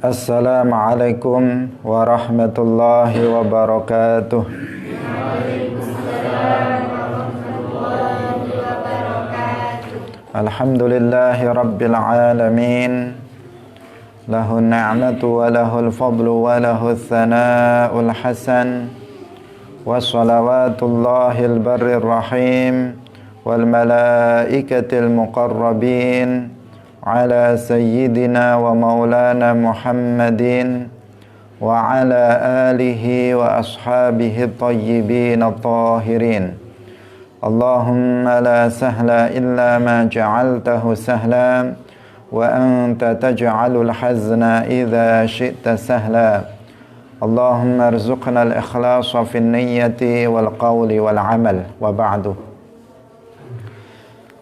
Assalamualaikum warahmatullahi wabarakatuh. Alhamdulillahi rabbil alamin. Lahun ni'matu wa lahul fadlu wa lahul thana'ul hasan. Wa salawatullahil barrir rahim wal malaikatil muqarrabin ala sayyidina wa maulana Muhammadin wa ala alihi wa ashabihi tayyibin at-tahirin. Allahumma la sahla illa ma ja'altahu sahla wa anta taj'alul hazna idha syi'ta sahla. Allahumma arzuqna al-ikhlasa fin niyyati wal qawli wal amal. Wa ba'du.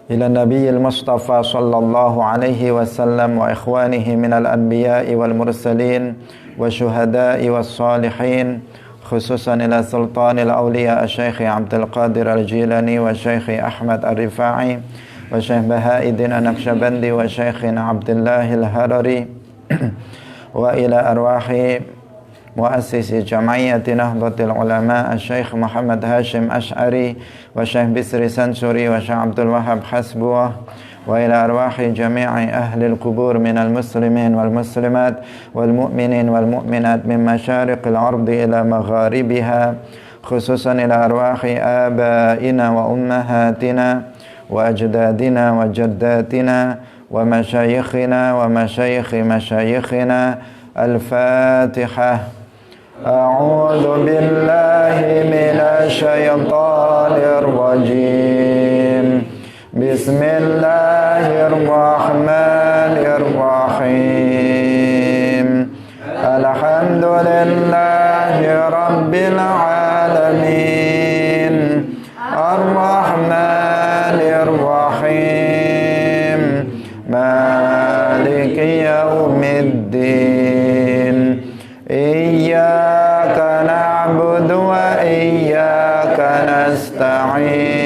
Ila nabiyil mustafa sallallahu alaihi wasallam wa ikhwanihi minal anbiya'i wal mursalin wa syuhada'i was salihin, khususan ila sultanil awliya Syekh Abdul Qadir Al-Jilani wa Syekh Ahmad Ar-Rifa'i wa Syekh Bahauddin An-Naqsyabandi wa Syekh Abdullah Al-Harari wa ila arwahi muassisi Jam'iyyati Nahdlatul Ulama Syekh Muhammad Hashim Asy'ari wa Syekh Bisri Sansuri wa Syekh Abdul Wahhab Hasbuh wa ila arwahi jami'i ahli al-qubur minal muslimin wal muslimat wal mu'minin wal mu'minat min masyariqil ardi ila magharibiha, khususan ila arwahi abaina wa ummahatina wa ajdadina wa jaddatina wa masyayikhina wa masyayikhi masyayikhina. Al-Fatihah. A'udzu billahi minasy syaithanir rajim. Bismillahirrahmanirrahim. Alhamdulillahi rabbil alamin. Ar-Rahmanir Rahim. Maliki yaumiddin. Iyyaka na'budu wa iyyaka nasta'in.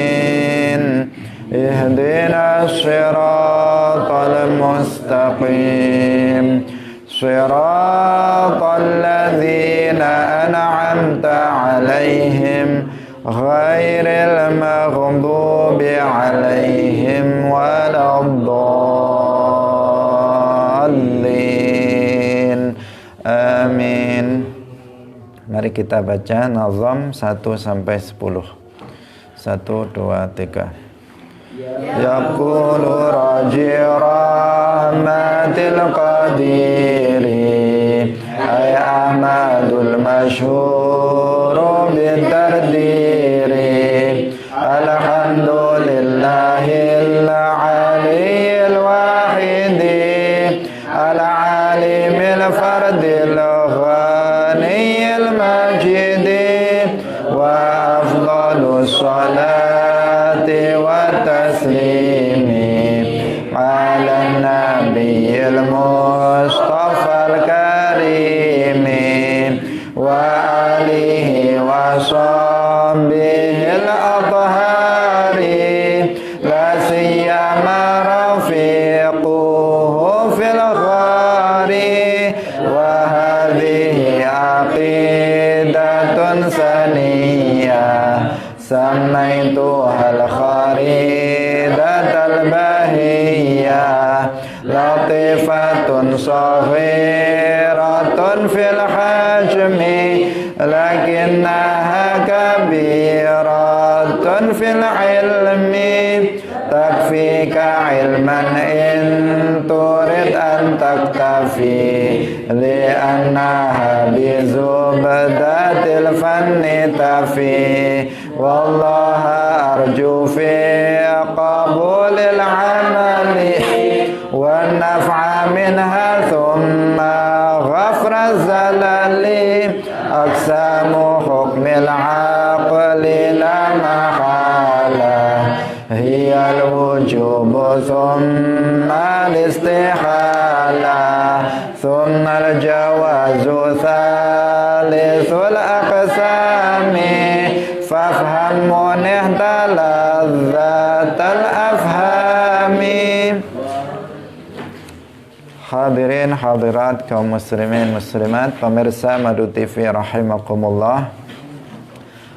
Ihdinas siratal mustaqim. Siratal ladzina an'amta 'alaihim ghairil maghdubi 'alaihim waladdallin. Amin. Mari kita baca nazam 1 sampai 10. 1, 2, 3. Yaqulu raji rahmatil qadiri ay ahmadul masyhur bitardiri. Alhamdulillahil aliyil wahidi al-alimil fardil ghaniyil majidi wa afdalus salati wa taslimi ala nabiyil mustafal karimi wa alihi wa sahbihil athhari la siyama rafiquhu fil ghari wa hadhihi aqidatun saniyah samaituhal kharidatal bahiyah latifatun saghiratun fil hajmi lakinnaha kabiratun fil ilmi takfika ilman in turid an taktafi li'annaha bizubdatil fanni tafi wallaha arju fi qabulil amali wa naf'a minha thumma ghafra zalali aksamu hukmil aqli la mahala hiyal wujubu thumma al-istihala thumma al-jawazu thalithul aqsami fafham munihta ladzatal afhami. Hadirin hadirat kaum muslimin muslimat, pemirsa Madu TV rahimakumullah.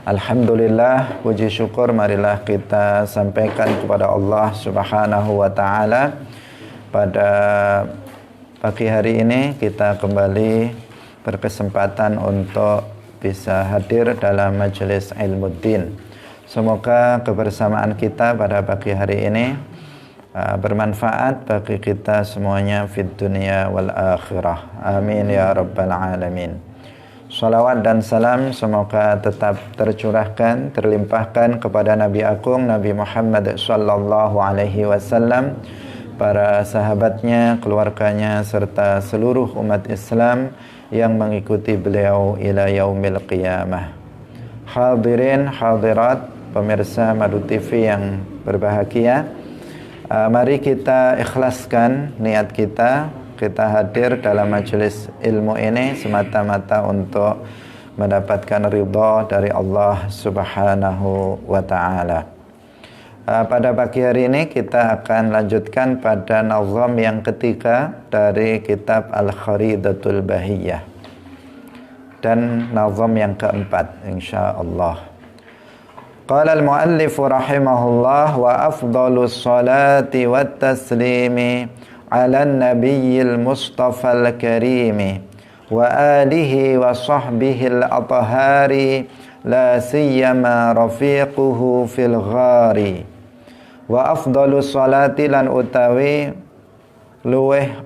Alhamdulillah, puji syukur marilah kita sampaikan kepada Allah Subhanahu wa taala. Pada pagi hari ini kita kembali berkesempatan untuk bisa hadir dalam majelis Ilmuddin. Semoga kebersamaan kita pada pagi hari ini bermanfaat bagi kita semuanya fid dunya wal akhirah. Amin ya rabbal alamin. Salawat dan salam semoga tetap tercurahkan, terlimpahkan kepada Nabi Agung Nabi Muhammad sallallahu alaihi wasallam, para sahabatnya, keluarganya serta seluruh umat Islam yang mengikuti beliau ila yaumil qiyamah. Hadirin hadirat pemirsa Madu TV yang berbahagia, mari kita ikhlaskan niat kita hadir dalam majelis ilmu ini semata-mata untuk mendapatkan ridha dari Allah Subhanahu wa taala. Pada pagi hari ini kita akan lanjutkan pada nazam yang ketiga dari kitab Al-Kharidatul Bahiyah dan nazam yang keempat insyaallah. Qala al-muallif rahimahullah wa afdalus salati wat taslimi ala an-nabiyyil mustafal karimi wa alihi wa sahbihi al-athhari la siyama rafiquhu fil ghari. Wa afdalus salati lan utawi luweh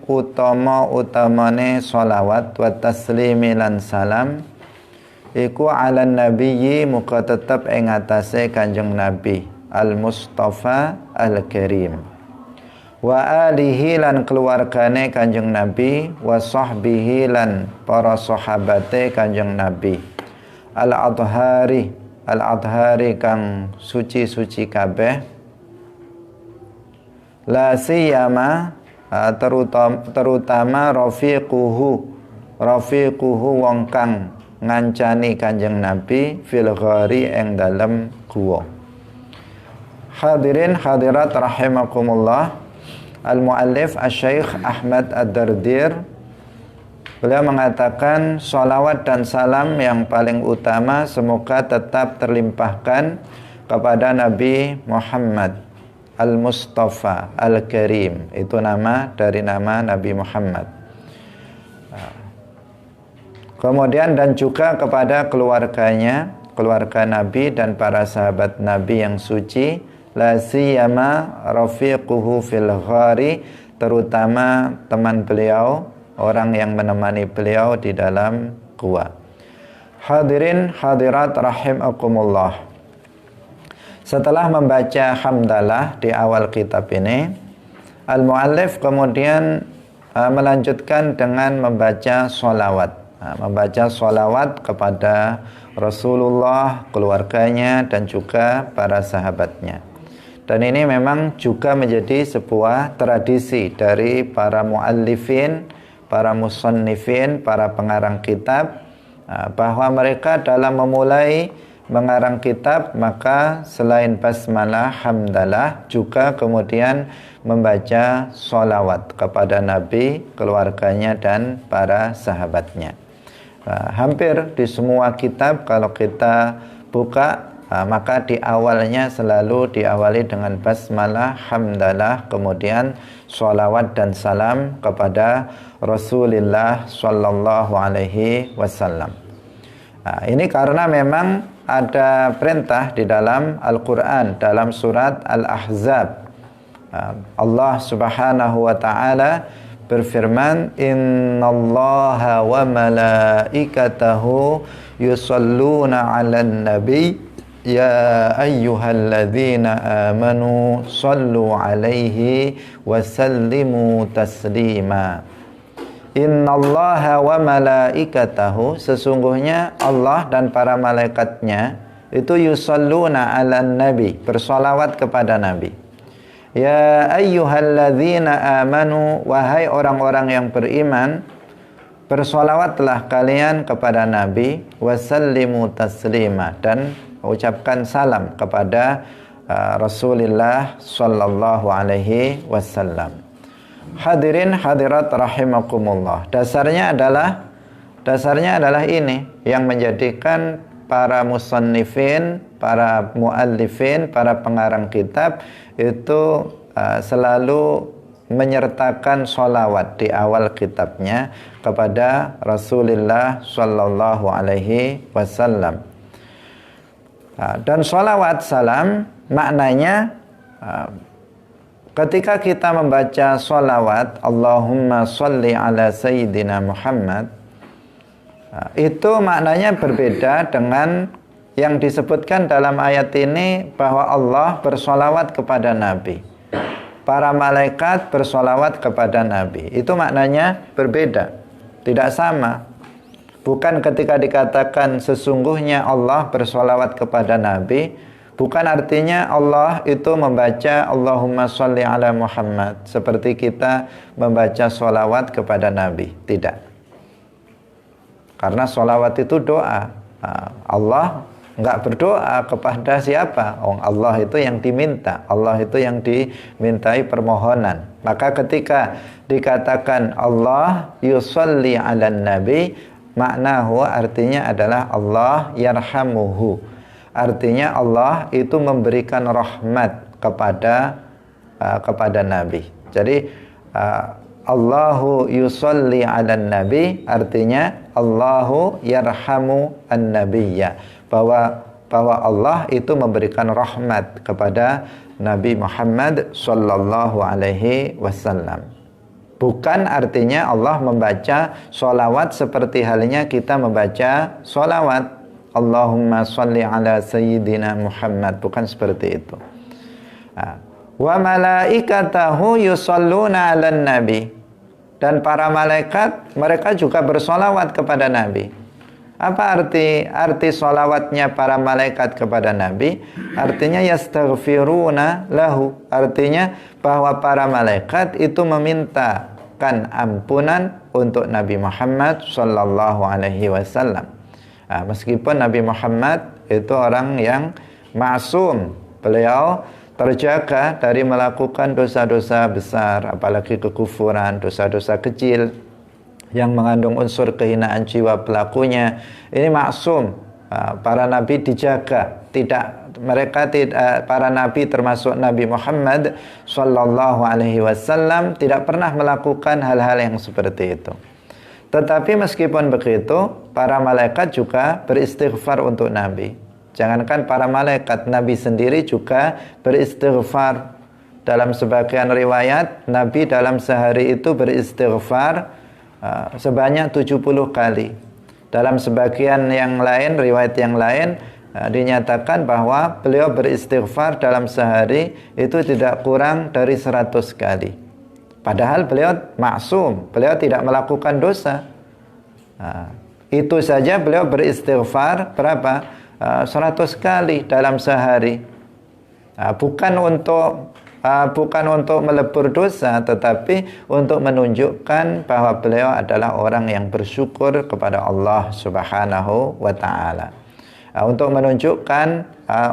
utamane sholawat wa taslimi lan salam iku ala nabiyyi muka tetep ing atase Kanjeng Nabi al-Mustafa al-Karim wa alihi lan keluargane Kanjeng Nabi wa sahbihi lan para sahabate Kanjeng Nabi al-adhari kang suci-suci kabeh la siyama terutama rafiquhu wong kang ngancani Kanjeng Nabi fil ghari ing dalem guwa. Hadirin hadirat rahimakumullah, al-muallif asy-syaikh Ahmad Ad-Dardir beliau mengatakan sholawat dan salam yang paling utama semoga tetap terlimpahkan kepada Nabi Muhammad al-Mustafa al-Karim, itu nama dari nama Nabi Muhammad. Kemudian dan juga kepada keluarganya, keluarga Nabi dan para sahabat Nabi yang suci, la siyama rafiquhu fil ghari, terutama teman beliau, orang yang menemani beliau di dalam gua. Hadirin hadirat rahimakumullah. Setelah membaca hamdalah di awal kitab ini, al-muallif kemudian melanjutkan dengan membaca sholawat. Membaca sholawat kepada Rasulullah, keluarganya dan juga para sahabatnya. Dan ini memang juga menjadi sebuah tradisi dari para muallifin, para musannifin, para pengarang kitab, bahwa mereka dalam memulai mengarang kitab maka selain basmalah, hamdalah juga kemudian membaca sholawat kepada Nabi, keluarganya dan para sahabatnya. Hampir di semua kitab kalau kita buka maka di awalnya selalu diawali dengan basmalah, hamdalah, kemudian sholawat dan salam kepada Rasulullah sallallahu alaihi wasallam. Ini karena memang ada perintah di dalam Al-Quran dalam surat Al-Ahzab. Allah Subhanahu wa taala berfirman, innallaha wa malaikatahu yusalluna 'alan nabi ya ayyuhalladzina amanu sallu 'alaihi wa sallimu taslima. Innallaha wa malaikatahu, sesungguhnya Allah dan para malaikatnya itu yusalluna 'alan nabi, bersolawat kepada Nabi. Ya ayyuhalladzina amanu, wahai orang-orang yang beriman, bersolawatlah kalian kepada Nabi, wasallimu taslima, dan ucapkan salam kepada Rasulullah sallallahu alaihi wasallam. Hadirin hadirat rahimakumullah. Dasarnya adalah ini yang menjadikan para musannifin, para muallifin, para pengarang kitab itu selalu menyertakan sholawat di awal kitabnya kepada Rasulullah Sallallahu Alaihi Wasallam. Dan sholawat salam maknanya ketika kita membaca sholawat Allahumma sholli ala Sayyidina Muhammad, itu maknanya berbeda dengan yang disebutkan dalam ayat ini bahwa Allah bersholawat kepada Nabi, para malaikat bersholawat kepada Nabi. Itu maknanya berbeda, tidak sama. Bukan ketika dikatakan sesungguhnya Allah bersholawat kepada Nabi, bukan artinya Allah itu membaca Allahumma sholli ala Muhammad seperti kita membaca sholawat kepada Nabi. Tidak. Karena sholawat itu doa. Allah enggak berdoa kepada siapa? Allah itu yang diminta. Allah itu yang dimintai permohonan. Maka ketika dikatakan Allah yusolli ala Nabi, maknahu artinya adalah Allah yarhamuhu. Artinya Allah itu memberikan rahmat kepada Nabi. Jadi Allahu yusolli ala Nabi artinya Allahu yarhamu an-nabiyya, bahwa Allah itu memberikan rahmat kepada Nabi Muhammad sallallahu alaihi wasallam. Bukan artinya Allah membaca sholawat seperti halnya kita membaca sholawat Allahumma sholli ala Sayyidina Muhammad, bukan seperti itu. Wa malaikatahu yusholluna ala nabi, dan para malaikat mereka juga bersolawat kepada Nabi. Apa arti solawatnya para malaikat kepada Nabi? Artinya yastaghfiruna lahu, artinya bahwa para malaikat itu memintakan ampunan untuk Nabi Muhammad sallallahu alaihi wasallam. Meskipun Nabi Muhammad itu orang yang ma'sum, beliau terjaga dari melakukan dosa-dosa besar, apalagi kekufuran, dosa-dosa kecil yang mengandung unsur kehinaan jiwa pelakunya. Ini maksum. Para nabi dijaga, para nabi termasuk Nabi Muhammad sallallahu alaihi wasallam tidak pernah melakukan hal-hal yang seperti itu. Tetapi meskipun begitu, para malaikat juga beristighfar untuk Nabi. Jangankan para malaikat, Nabi sendiri juga beristighfar. Dalam sebagian riwayat, Nabi dalam sehari itu beristighfar sebanyak 70 kali. Dalam sebagian yang lain, riwayat yang lain, dinyatakan bahwa beliau beristighfar dalam sehari itu tidak kurang dari 100 kali. Padahal beliau maksum, beliau tidak melakukan dosa. Itu saja beliau beristighfar berapa? 100 kali dalam sehari. Bukan untuk melebur dosa, tetapi untuk menunjukkan bahwa beliau adalah orang yang bersyukur kepada Allah Subhanahu wa ta'ala. Untuk menunjukkan,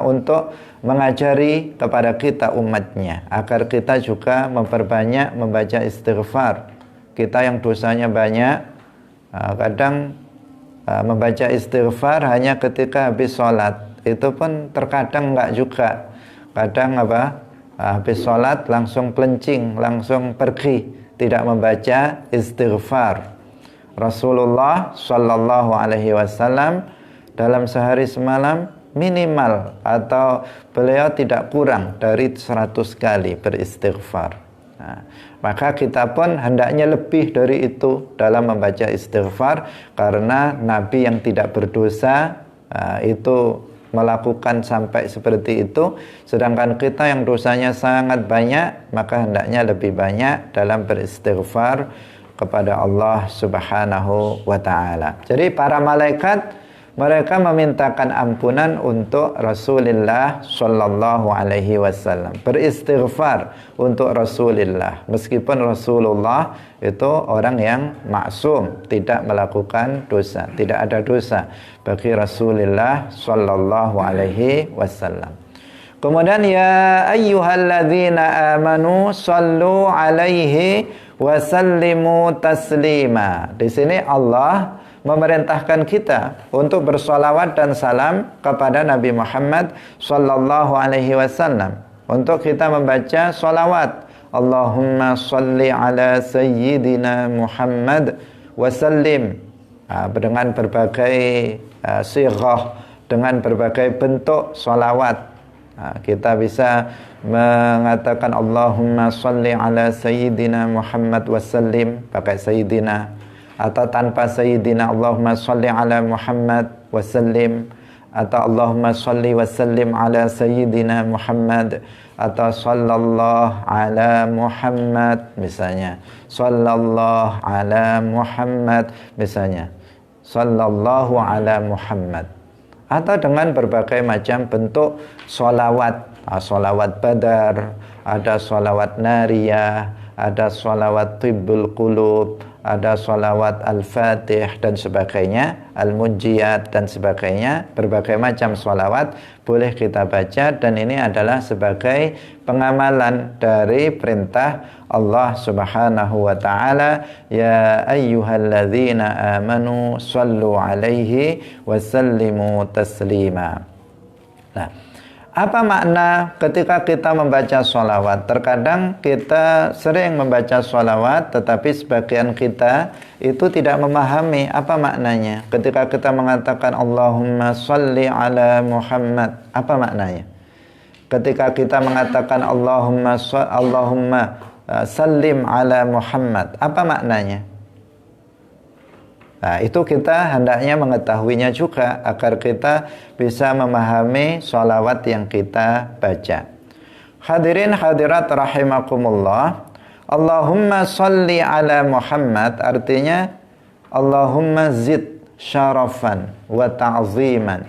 untuk mengajari kepada kita umatnya agar kita juga memperbanyak membaca istighfar. Kita yang dosanya banyak, kadang membaca istighfar hanya ketika habis sholat. Itu pun terkadang enggak juga. Kadang habis sholat langsung pelencing, langsung pergi, tidak membaca istighfar. Rasulullah sallallahu alaihi wasallam dalam sehari semalam minimal atau beliau tidak kurang dari 100 kali beristighfar. Maka kita pun hendaknya lebih dari itu dalam membaca istighfar, karena Nabi yang tidak berdosa itu melakukan sampai seperti itu, sedangkan kita yang dosanya sangat banyak, maka hendaknya lebih banyak dalam beristighfar kepada Allah Subhanahu wa ta'ala. Jadi para malaikat mereka memintakan ampunan untuk Rasulullah sallallahu alaihi wasallam, beristighfar untuk Rasulullah, meskipun Rasulullah itu orang yang maksum, tidak melakukan dosa, tidak ada dosa bagi Rasulullah sallallahu alaihi wasallam. Kemudian ya ayyuhalladzina amanu sallu alaihi wa sallimu taslima. Di sini Allah memerintahkan kita untuk bersolawat dan salam kepada Nabi Muhammad sallallahu alaihi wasallam. Untuk kita membaca solawat. Allahumma salli ala sayyidina Muhammad wa sallim. Dengan berbagai sighah, dengan berbagai bentuk solawat. Kita bisa mengatakan Allahumma salli ala sayyidina Muhammad wa sallim pakai sayyidina, atau tanpa sayyidina Allahumma salli ala Muhammad wa sallim, atau Allahumma salli wa sallim ala sayyidina Muhammad, atau sallallahu ala Muhammad misalnya, sallallahu ala Muhammad misalnya, sallallahu ala Muhammad, atau dengan berbagai macam bentuk sholawat. Sholawat badar, ada sholawat nariyah, ada sholawat tibbul qulub, ada sholawat al-fatih dan sebagainya, al-munjiyat dan sebagainya. Berbagai macam sholawat boleh kita baca, dan ini adalah sebagai pengamalan dari perintah Allah subhanahu wa ta'ala, ya ayyuhalladzina amanu sallu alaihi wa sallimu taslima. Nah, apa makna ketika kita membaca sholawat? Terkadang kita sering membaca sholawat, tetapi sebagian kita itu tidak memahami apa maknanya. Ketika kita mengatakan Allahumma sholli ala Muhammad, apa maknanya? Ketika kita mengatakan Allahumma sallim ala Muhammad, apa maknanya? Nah, itu kita hendaknya mengetahuinya juga agar kita bisa memahami sholawat yang kita baca. Hadirin hadirat rahimakumullah, Allahumma sholli ala Muhammad artinya Allahumma zid syarafan wa ta'ziman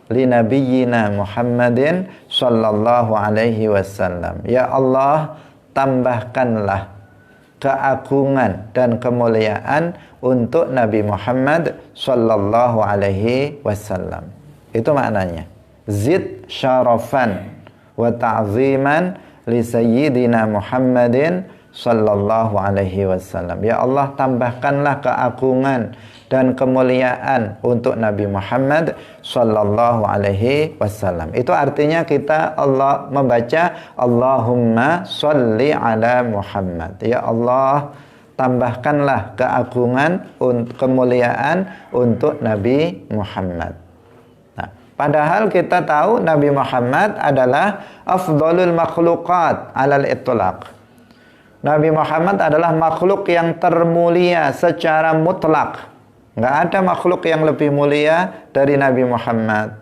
li nabiyyina Muhammadin sallallahu alaihi wasallam. Ya Allah, tambahkanlah keagungan dan kemuliaan untuk Nabi Muhammad sallallahu alaihi wasallam. Itu maknanya. Zid syarafan wa ta'ziman li sayyidina Muhammadin sallallahu alaihi wasallam. Ya Allah, tambahkanlah keagungan dan kemuliaan untuk Nabi Muhammad sallallahu alaihi wasallam. Itu artinya kita Allah membaca Allahumma sholli ala Muhammad. Ya Allah, tambahkanlah keagungan, kemuliaan untuk Nabi Muhammad. Nah, padahal kita tahu Nabi Muhammad adalah afdhalul makhluqat alal itlaq. Nabi Muhammad adalah makhluk yang termulia secara mutlak. Nggak ada makhluk yang lebih mulia dari Nabi Muhammad.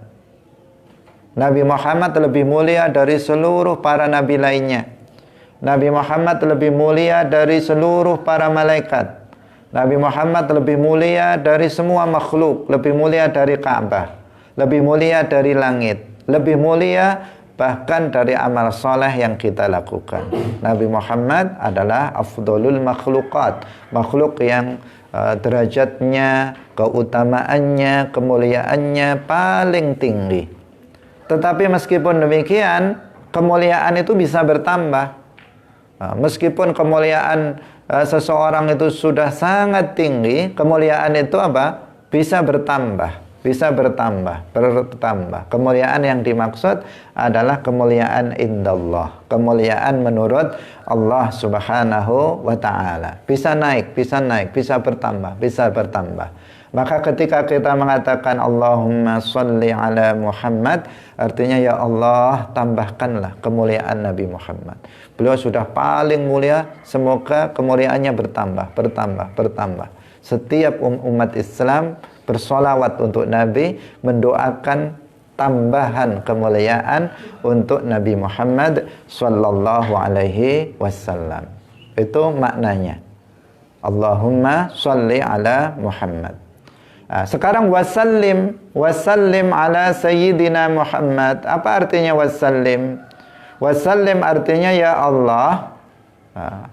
Nabi Muhammad lebih mulia dari seluruh para nabi lainnya. Nabi Muhammad lebih mulia dari seluruh para malaikat. Nabi Muhammad lebih mulia dari semua makhluk. Lebih mulia dari Ka'bah. Lebih mulia dari langit. Lebih mulia bahkan dari amal soleh yang kita lakukan. Nabi Muhammad adalah afdolul makhlukat. Makhluk yang derajatnya, keutamaannya, kemuliaannya paling tinggi. Tetapi meskipun demikian, kemuliaan itu bisa bertambah. Meskipun kemuliaan seseorang itu sudah sangat tinggi, kemuliaan itu apa? Bisa bertambah. Bisa bertambah. Kemuliaan yang dimaksud adalah kemuliaan indallah. Kemuliaan menurut Allah subhanahu wa ta'ala. Bisa naik, bisa bertambah. Maka ketika kita mengatakan Allahumma sholli ala Muhammad, artinya ya Allah, tambahkanlah kemuliaan Nabi Muhammad. Beliau sudah paling mulia, semoga kemuliaannya bertambah. Setiap umat Islam bersolawat untuk Nabi, mendoakan tambahan kemuliaan untuk Nabi Muhammad sallallahu alaihi wasallam. Itu maknanya. Allahumma sholli ala Muhammad. Sekarang wasallim ala sayyidina Muhammad. Apa artinya wasallim? Wasallim artinya ya Allah.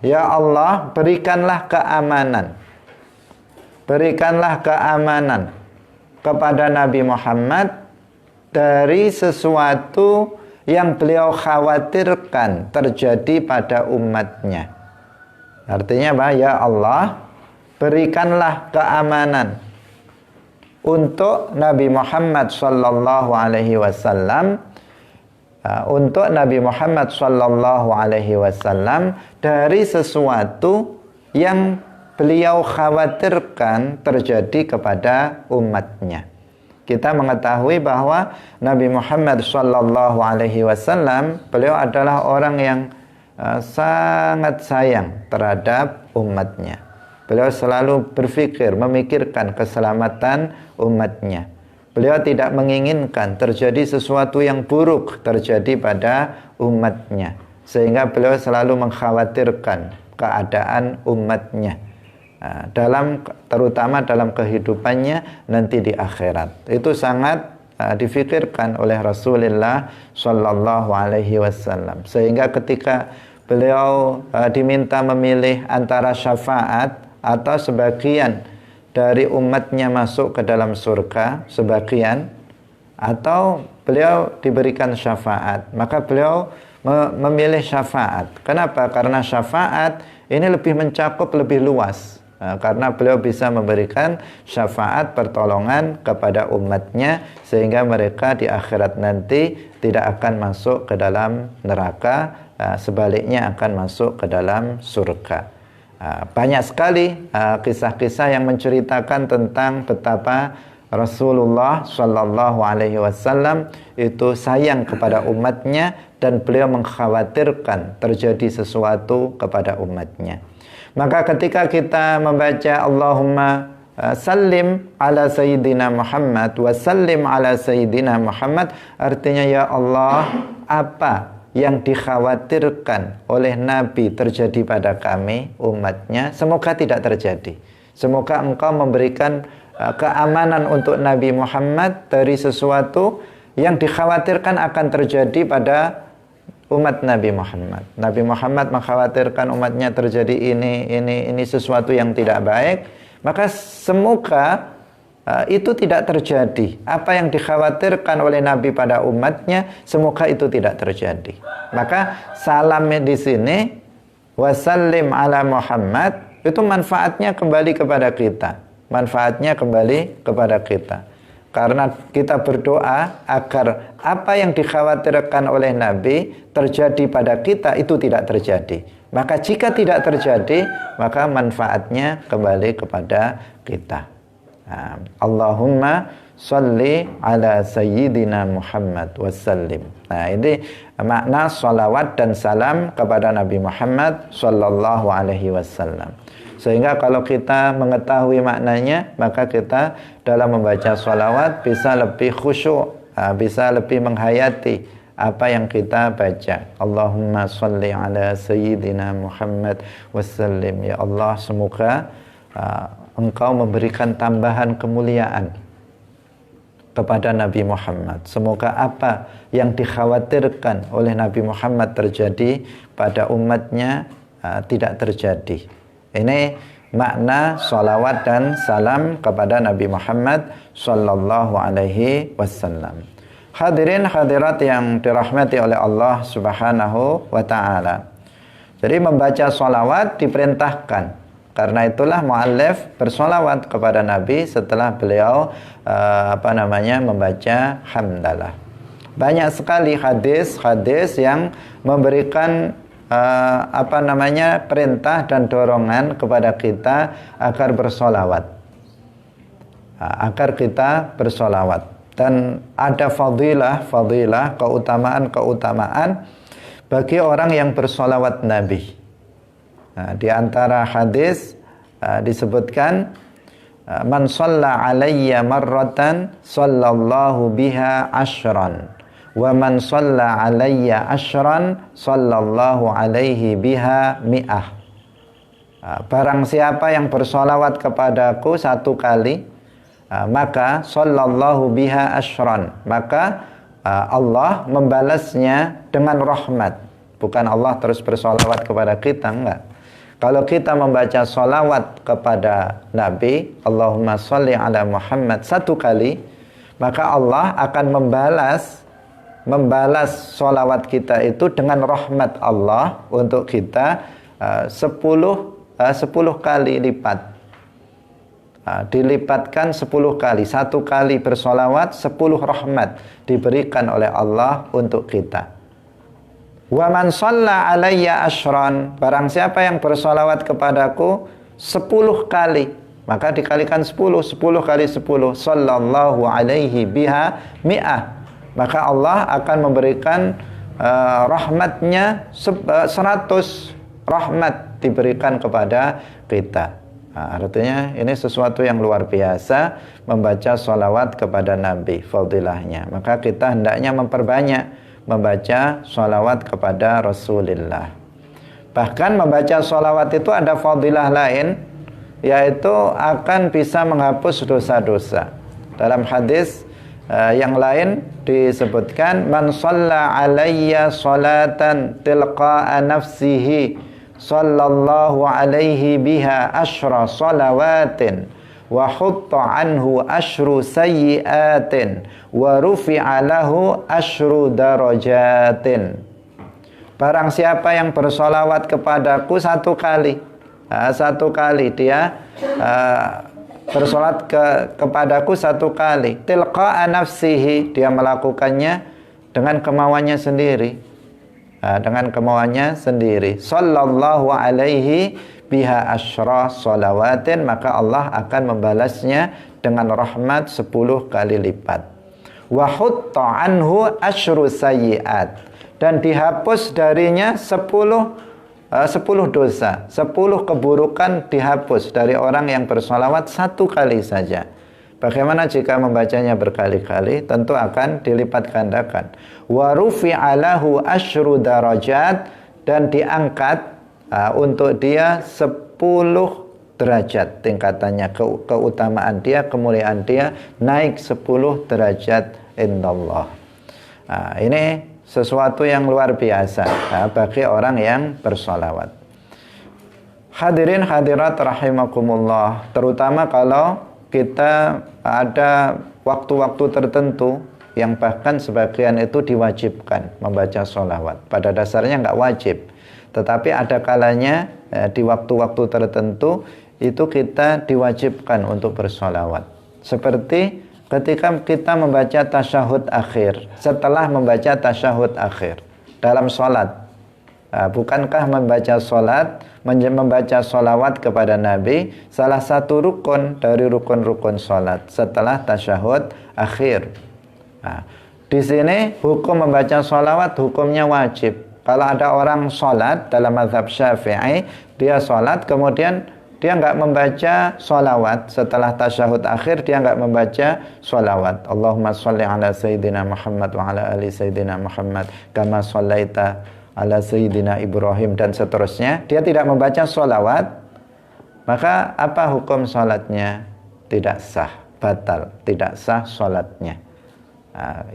Ya Allah, berikanlah keamanan. Berikanlah keamanan kepada Nabi Muhammad dari sesuatu yang beliau khawatirkan terjadi pada umatnya. Artinya apa? Ya Allah, berikanlah keamanan untuk Nabi Muhammad sallallahu alaihi wasallam, untuk Nabi Muhammad sallallahu alaihi wasallam dari sesuatu yang beliau khawatirkan terjadi kepada umatnya. Kita mengetahui bahwa Nabi Muhammad sallallahu alaihi wasallam beliau adalah orang yang sangat sayang terhadap umatnya. Beliau selalu berpikir, memikirkan keselamatan umatnya. Beliau tidak menginginkan terjadi sesuatu yang buruk terjadi pada umatnya. Sehingga beliau selalu mengkhawatirkan keadaan umatnya. Terutama dalam kehidupannya nanti di akhirat. Itu sangat difikirkan oleh Rasulullah Sallallahu Alaihi Wasallam. Sehingga ketika beliau diminta memilih antara syafaat atau sebagian dari umatnya masuk ke dalam surga, sebagian, atau beliau diberikan syafaat, maka beliau memilih syafaat. Kenapa? Karena syafaat ini lebih mencakup, lebih luas. Karena beliau bisa memberikan syafaat pertolongan kepada umatnya sehingga mereka di akhirat nanti tidak akan masuk ke dalam neraka, sebaliknya akan masuk ke dalam surga. Banyak sekali kisah-kisah yang menceritakan tentang betapa Rasulullah Shallallahu Alaihi Wasallam itu sayang kepada umatnya dan beliau mengkhawatirkan terjadi sesuatu kepada umatnya. Maka ketika kita membaca Allahumma sallim ala Sayyidina Muhammad wa sallim ala Sayyidina Muhammad, artinya ya Allah, apa yang dikhawatirkan oleh Nabi terjadi pada kami, umatnya, semoga tidak terjadi. Semoga engkau memberikan keamanan untuk Nabi Muhammad dari sesuatu yang dikhawatirkan akan terjadi pada umat Nabi Muhammad. Nabi Muhammad mengkhawatirkan umatnya terjadi ini sesuatu yang tidak baik, maka semoga itu tidak terjadi. Apa yang dikhawatirkan oleh Nabi pada umatnya, semoga itu tidak terjadi. Maka salamnya di sini, wasallim ala Muhammad, itu manfaatnya kembali kepada kita. Manfaatnya kembali kepada kita. Karena kita berdoa agar apa yang dikhawatirkan oleh Nabi terjadi pada kita itu tidak terjadi. Maka jika tidak terjadi, maka manfaatnya kembali kepada kita. Allahumma salli ala Sayyidina Muhammad wassallim. Nah, ini makna salawat dan salam kepada Nabi Muhammad sallallahu alaihi wasallam. Sehingga kalau kita mengetahui maknanya, maka kita dalam membaca salawat bisa lebih khusyuk, bisa lebih menghayati apa yang kita baca. Allahumma salli ala Sayyidina Muhammad wassallim. Ya Allah, semoga Engkau memberikan tambahan kemuliaan kepada Nabi Muhammad. Semoga apa yang dikhawatirkan oleh Nabi Muhammad terjadi pada umatnya tidak terjadi. Ini makna salawat dan salam kepada Nabi Muhammad sallallahu alaihi wasallam. Hadirin hadirat yang dirahmati oleh Allah Subhanahu wa taala. Jadi membaca salawat diperintahkan. Karena itulah muallif bersolawat kepada Nabi setelah beliau membaca hamdalah. Banyak sekali hadis-hadis yang memberikan perintah dan dorongan kepada kita agar bersolawat, agar kita bersolawat. Dan ada fadilah, keutamaan bagi orang yang bersolawat Nabi. Di antara hadis disebutkan, man shalla alayya marratan sallallahu biha ashran, wa man shalla alayya ashran sallallahu alaihi biha mi'ah. Barang siapa yang bersolawat kepadaku satu kali, maka sallallahu biha ashran, maka Allah membalasnya dengan rahmat. Bukan Allah terus bersolawat kepada kita, enggak. Kalau kita membaca solawat kepada Nabi, Allahumma sholli ala Muhammad satu kali, maka Allah akan membalas solawat kita itu dengan rahmat Allah untuk kita 10 10 kali lipat. Dilipatkan 10 kali. 1 kali bersolawat, 10 rahmat diberikan oleh Allah untuk kita. Wa man shalla alayya asyran, barang siapa yang bersolawat kepadaku 10 kali, maka dikalikan 10 kali 10, sallallahu alaihi biha mi'ah, maka Allah akan memberikan rahmatnya 100 rahmat diberikan kepada kita. Artinya ini sesuatu yang luar biasa, membaca sholawat kepada Nabi, fadilahnya. Maka kita hendaknya memperbanyak membaca sholawat kepada Rasulullah. Bahkan membaca sholawat itu ada fadilah lain, yaitu akan bisa menghapus dosa-dosa. Dalam hadis yang lain disebutkan, man shalla alayya sholatan tilqa'a nafsihi sallallahu alaihi biha asyra salawatin wa hutta anhu asyru sayyiatin wa rufi'a lahu asyru darajatin. Barang siapa yang bersolawat kepadaku 1 kali, 1 kali dia bersolat kepadaku 1 kali, tilqa'a nafsihi, dia melakukannya dengan kemauannya sendiri, dengan kemauannya sendiri, sallallahu alaihi biha asyra salawatin, maka Allah akan membalasnya dengan rahmat 10 kali lipat. Wa hutta anhu asyru sayyiat, dan dihapus darinya 10 dosa, 10 keburukan dihapus dari orang yang bersolawat 1 kali saja. Bagaimana jika membacanya berkali-kali? Tentu akan dilipat gandakan. Wa rufi'a lahu asyru darajat, dan diangkat untuk dia 10 derajat tingkatannya, keutamaan dia, kemuliaan dia naik 10 derajat indallah. Ini sesuatu yang luar biasa bagi orang yang bersolawat. Hadirin hadirat rahimakumullah, terutama kalau kita ada waktu-waktu tertentu yang bahkan sebagian itu diwajibkan membaca sholawat. Pada dasarnya nggak wajib, tetapi ada kalanya di waktu-waktu tertentu itu kita diwajibkan untuk bersholawat. Seperti ketika kita membaca tasyahud akhir, setelah membaca tasyahud akhir dalam sholat. Bukankah membaca sholawat kepada Nabi salah satu rukun dari rukun-rukun sholat setelah tasyahud akhir? Di sini hukum membaca sholawat hukumnya wajib. Kalau ada orang sholat dalam mazhab Syafi'i, dia sholat kemudian dia nggak membaca sholawat setelah tasyahud akhir, dia nggak membaca sholawat. Allahumma sholli ala sayyidina Muhammad wa ala ali sayyidina Muhammad kama shollaita ala sayyidina Ibrahim, dan seterusnya. Dia tidak membaca sholawat, maka apa hukum sholatnya? Tidak sah, batal, tidak sah sholatnya.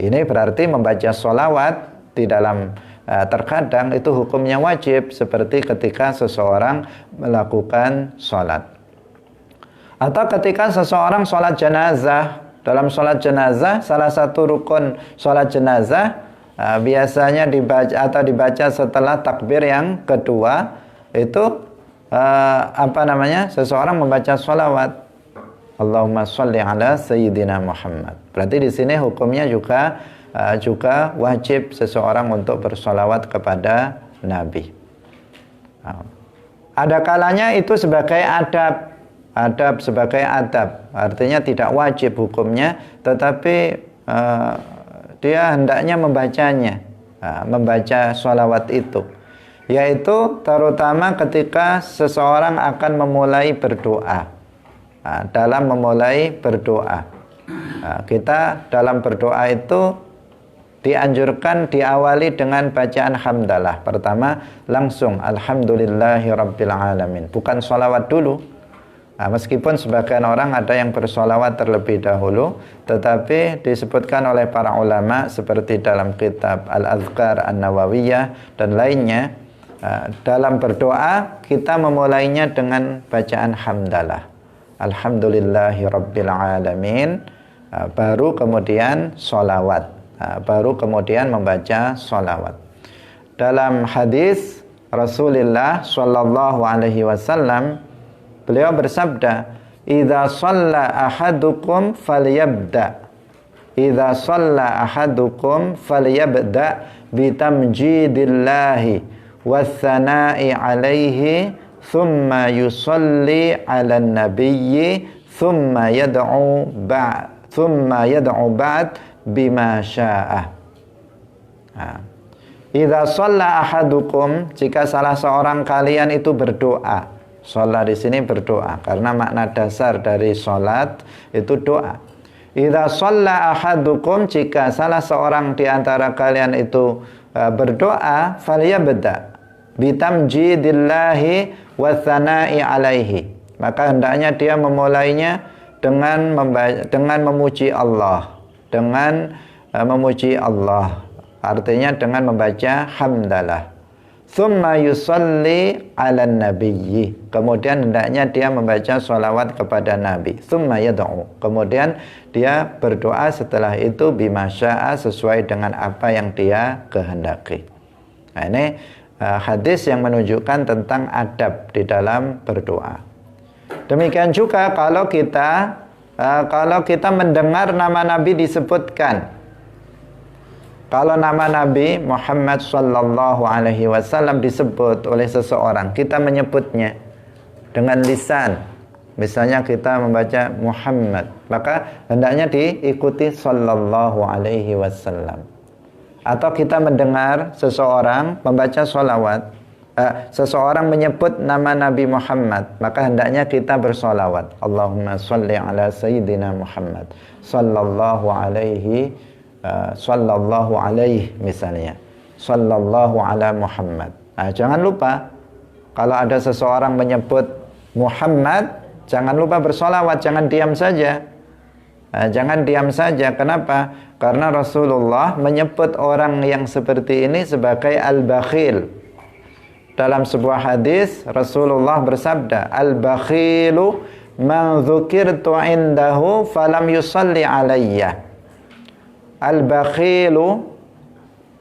Ini berarti membaca sholawat di dalam terkadang itu hukumnya wajib, seperti ketika seseorang melakukan sholat, atau ketika seseorang sholat jenazah. Dalam sholat jenazah, salah satu rukun sholat jenazah biasanya dibaca setelah takbir yang kedua, itu seseorang membaca sholawat, Allahumma sholli ala sayyidina Muhammad. Berarti di sini hukumnya juga wajib seseorang untuk bersholawat kepada Nabi. Ada kalanya itu sebagai adab, sebagai adab, artinya tidak wajib hukumnya, tetapi dia hendaknya membacanya, membaca sholawat itu, yaitu terutama ketika seseorang akan memulai berdoa. Dalam memulai berdoa, kita dalam berdoa itu dianjurkan diawali dengan bacaan hamdalah. Pertama langsung alhamdulillahi rabbil alamin, bukan sholawat dulu. Meskipun sebagian orang ada yang bersolawat terlebih dahulu, tetapi disebutkan oleh para ulama seperti dalam kitab Al-Adhkar An-Nawawiyah dan lainnya, dalam berdoa kita memulainya dengan bacaan hamdalah, alhamdulillahi rabbil alamin, baru kemudian solawat, baru kemudian membaca solawat. Dalam hadis Rasulullah sallallahu alaihi wasallam, beliau bersabda, "Idza shalla ahadukum falyabda." Idza shalla ahadukum falyabda bitamjidillahi wassana'i alaihi thumma yusalli 'alan nabiyyi thumma yad'u ba'd bima sya'ah. Idza shalla ahadukum, jika salah seorang kalian itu berdoa. Shalla di sini berdoa karena makna dasar dari salat itu doa. Idza shalla ahadukum, jika salah seorang di antara kalian itu berdoa, falyabda bitamjidillahi watsana'i alaihi, maka hendaknya dia memulainya dengan memuji Allah, artinya dengan membaca hamdalah. Tsumma yusalli 'alan nabiyyi, kemudian hendaknya dia membaca sholawat kepada Nabi. Tsumma yad'u, kemudian dia berdoa setelah itu bima syaa, sesuai dengan apa yang dia kehendaki. Nah, ini hadis yang menunjukkan tentang adab di dalam berdoa. Demikian juga kalau kita mendengar nama Nabi disebutkan. Kalau nama Nabi Muhammad sallallahu alaihi wasallam disebut oleh seseorang, kita menyebutnya dengan lisan. Misalnya kita membaca Muhammad, maka hendaknya diikuti sallallahu alaihi wasallam. Atau kita mendengar seseorang membaca sholawat, seseorang menyebut nama Nabi Muhammad, maka hendaknya kita bersolawat. Allahumma sholli ala sayyidina Muhammad sallallahu alaihi misalnya, sallallahu ala Muhammad. Nah, jangan lupa kalau ada seseorang menyebut Muhammad, jangan lupa bersolawat, jangan diam saja. Jangan diam saja. Kenapa? Karena Rasulullah menyebut orang yang seperti ini sebagai al-bakhil. Dalam sebuah hadis Rasulullah bersabda, al-bakhilu man dzukirtu indahu falam yusalli alayya. Al-bakhilu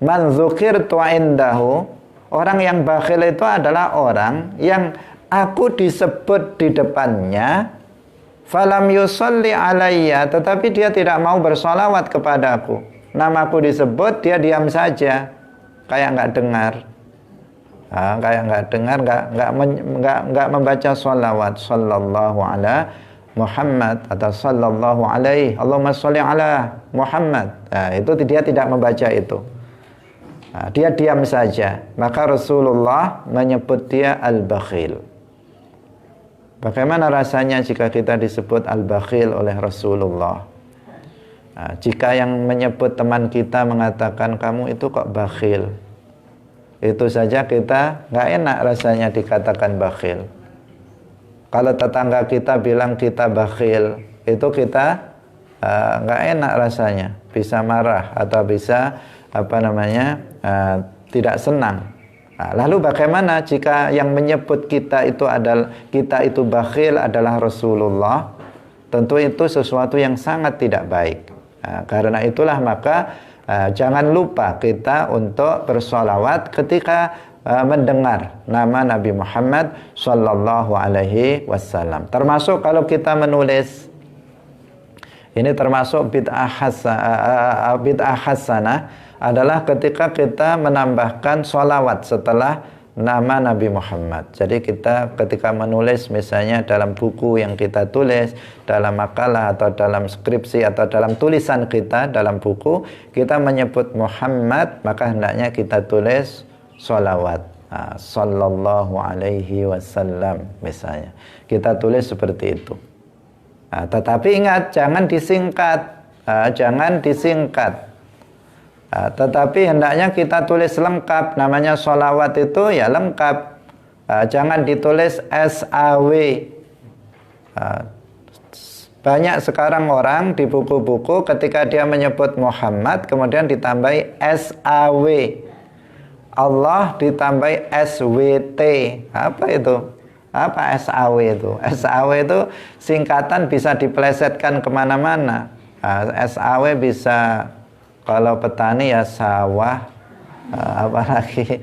man dzukirtu indahu, orang yang bakhil itu adalah orang yang aku disebut di depannya, falam yusalli alayya, tetapi dia tidak mau bersolawat kepadaku. Namaku disebut, dia diam saja, kayak nggak dengar. Nggak membaca sholawat sallallahu ala Muhammad atau sallallahu alaihi, Allahumma sholli ala Muhammad. Nah, itu dia tidak membaca itu. Nah, dia diam saja. Maka Rasulullah menyebut dia al-bakhil. Bagaimana rasanya jika kita disebut al-bakhil oleh Rasulullah? Nah, jika yang menyebut teman kita mengatakan kamu itu kok bakhil, itu saja kita nggak enak rasanya dikatakan bakhil. Kalau tetangga kita bilang kita bakhil, itu kita nggak enak rasanya, bisa marah atau bisa tidak senang. Nah, lalu bagaimana jika yang menyebut kita itu bakhil adalah Rasulullah? Tentu itu sesuatu yang sangat tidak baik. Nah, karena itulah maka jangan lupa kita untuk bersolawat ketika mendengar nama Nabi Muhammad sallallahu alaihi wasallam. Termasuk kalau kita menulis, ini termasuk bid'ah hasanah adalah ketika kita menambahkan sholawat setelah nama Nabi Muhammad. Jadi kita ketika menulis misalnya dalam buku yang kita tulis, dalam makalah atau dalam skripsi atau dalam tulisan kita dalam buku, kita menyebut Muhammad, maka hendaknya kita tulis sholawat sallallahu alaihi wasallam misalnya. Kita tulis seperti itu. Tetapi ingat, jangan disingkat. Tetapi hendaknya kita tulis lengkap. Namanya sholawat itu ya lengkap. Jangan ditulis SAW. Banyak sekarang orang di buku-buku ketika dia menyebut Muhammad kemudian ditambahi SAW. Allah ditambahi SWT. Apa itu? Apa SAW itu? SAW itu singkatan bisa dipelesetkan kemana-mana. SAW bisa, kalau petani ya sawah, apalagi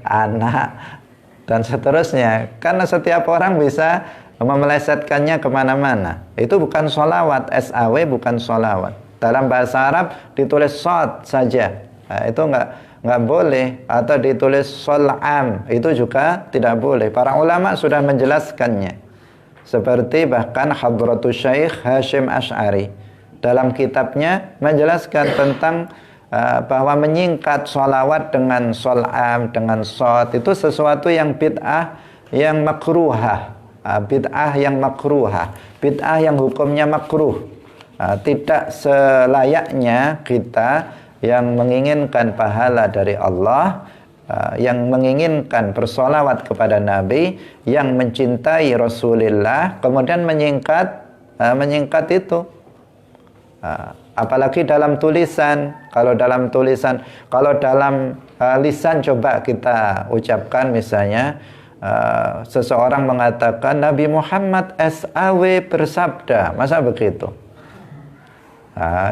anak, dan seterusnya. Karena setiap orang bisa memelesetkannya kemana-mana. Itu bukan sholawat, SAW bukan sholawat. Dalam bahasa Arab ditulis shod saja, nah, itu nggak boleh. Atau ditulis shol'am, itu juga tidak boleh. Para ulama sudah menjelaskannya. Seperti bahkan Hadratus Syekh Hashim Asy'ari dalam kitabnya menjelaskan tentang bahwa menyingkat sholawat dengan shol'am, dengan shod, itu sesuatu yang bid'ah, yang makruhah. Bid'ah yang makruhah, bid'ah yang hukumnya makruh. Tidak selayaknya kita yang menginginkan pahala dari Allah, yang menginginkan bersolawat kepada Nabi, yang mencintai Rasulullah, kemudian menyingkat itu. Apalagi dalam tulisan. Kalau dalam lisan coba kita ucapkan, misalnya seseorang mengatakan Nabi Muhammad SAW bersabda, masa begitu?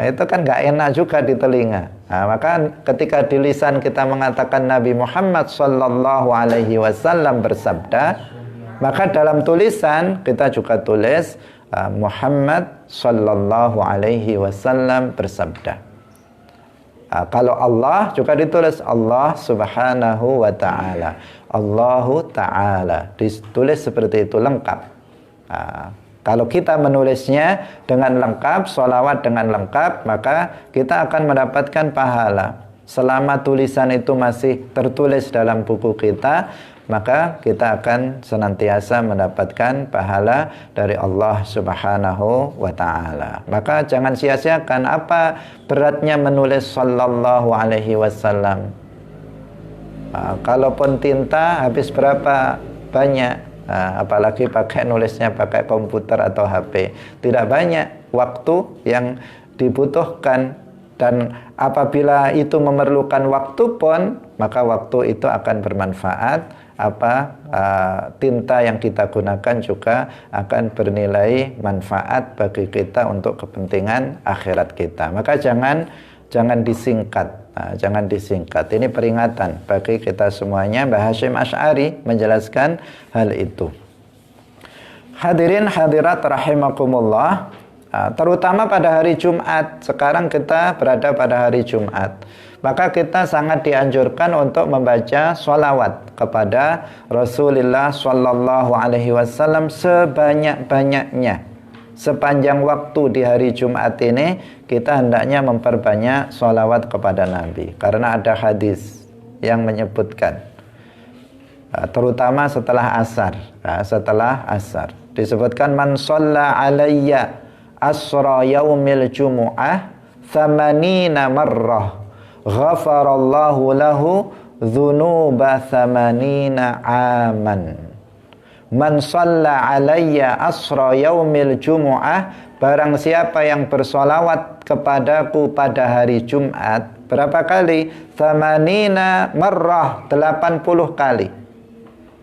Itu kan gak enak juga di telinga. Maka ketika di lisan kita mengatakan Nabi Muhammad sallallahu alaihi wasallam bersabda, maka dalam tulisan kita juga tulis Muhammad sallallahu alaihi wasallam bersabda. Kalau Allah juga ditulis Allah subhanahu wa ta'ala, Allahu ta'ala, ditulis seperti itu, lengkap. Kalau kita menulisnya dengan lengkap, sholawat dengan lengkap, maka kita akan mendapatkan pahala. Selama tulisan itu masih tertulis dalam buku kita, maka kita akan senantiasa mendapatkan pahala dari Allah subhanahu wa ta'ala. Maka jangan sia-siakan. Apa beratnya menulis sallallahu alaihi wasallam? Kalaupun tinta habis berapa banyak? Apalagi pakai nulisnya pakai komputer atau HP, tidak banyak waktu yang dibutuhkan. Dan apabila itu memerlukan waktu pun, maka waktu itu akan bermanfaat. Tinta yang kita gunakan juga akan bernilai manfaat bagi kita untuk kepentingan akhirat kita. Maka jangan disingkat. Jangan disingkat. Ini peringatan bagi kita semuanya. Mbah Hashim Asy'ari menjelaskan hal itu. Hadirin hadirat rahimakumullah, terutama pada hari Jumat. Sekarang kita berada pada hari Jumat, maka kita sangat dianjurkan untuk membaca sholawat kepada Rasulullah sallallahu alaihi wasallam sebanyak-banyaknya. Sepanjang waktu di hari Jumat ini kita hendaknya memperbanyak sholawat kepada Nabi, karena ada hadis yang menyebutkan, terutama setelah asar. Setelah asar disebutkan, man shalla alayya asra yaumil jumu'ah thamanina marrah ghafarallahu lahu dhunuba thamanina aman. Man shalla alayya asra yaumil jumu'ah, barang siapa yang bersolawat kepadaku pada hari Jumat, berapa kali? Thamanina marrah, 80 kali.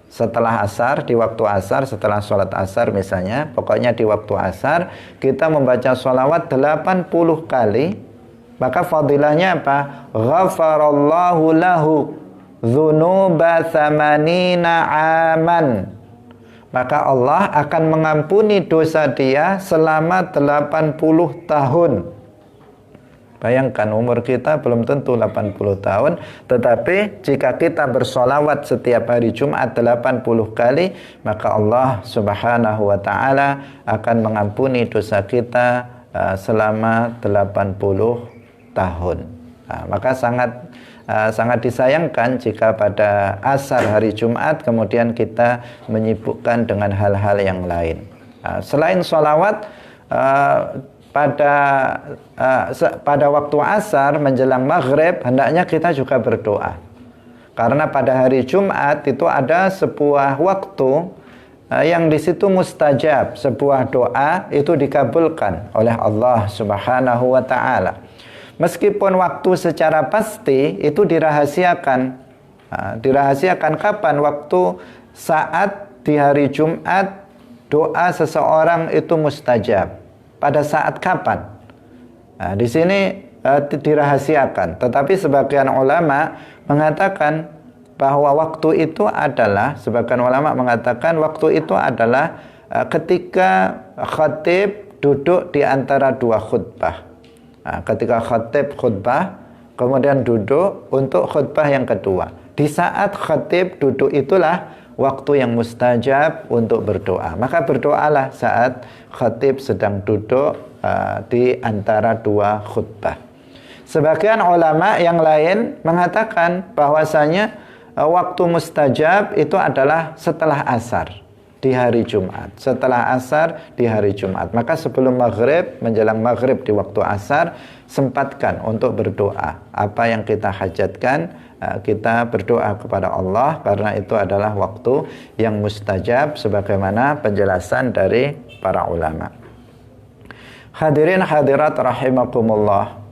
Setelah asar, di waktu asar, setelah sholat asar misalnya, pokoknya di waktu asar, kita membaca sholawat 80 kali, maka fadilahnya apa? Ghafarallahu lahu dhunuba thamanina aman. Maka Allah akan mengampuni dosa dia selama 80 tahun. Bayangkan, umur kita belum tentu 80 tahun, tetapi jika kita bersolawat setiap hari Jumat 80 kali, maka Allah subhanahu wa ta'ala akan mengampuni dosa kita selama 80 tahun. Maka sangat disayangkan jika pada asar hari Jumat kemudian kita menyibukkan dengan hal-hal yang lain. Selain sholawat, pada waktu asar menjelang maghrib hendaknya kita juga berdoa. Karena pada hari Jumat itu ada sebuah waktu yang di situ mustajab, sebuah doa itu dikabulkan oleh Allah subhanahu wa ta'ala. Meskipun waktu secara pasti itu dirahasiakan. Dirahasiakan kapan? Waktu saat di hari Jumat doa seseorang itu mustajab. Pada saat kapan? Di sini dirahasiakan. Tetapi sebagian ulama mengatakan bahwa waktu itu adalah, sebagian ulama mengatakan waktu itu adalah ketika khatib duduk di antara dua khutbah. Ketika khatib khutbah, kemudian duduk untuk khutbah yang kedua. Di saat khatib duduk itulah waktu yang mustajab untuk berdoa. Maka berdoalah saat khatib sedang duduk di antara dua khutbah. Sebagian ulama yang lain mengatakan bahwasanya waktu mustajab itu adalah setelah asar di hari Jumat. Setelah asar di hari Jumat. Maka sebelum maghrib, menjelang maghrib di waktu asar, sempatkan untuk berdoa. Apa yang kita hajatkan, kita berdoa kepada Allah, karena itu adalah waktu yang mustajab sebagaimana penjelasan dari para ulama. Hadirin hadirat rahimakumullah.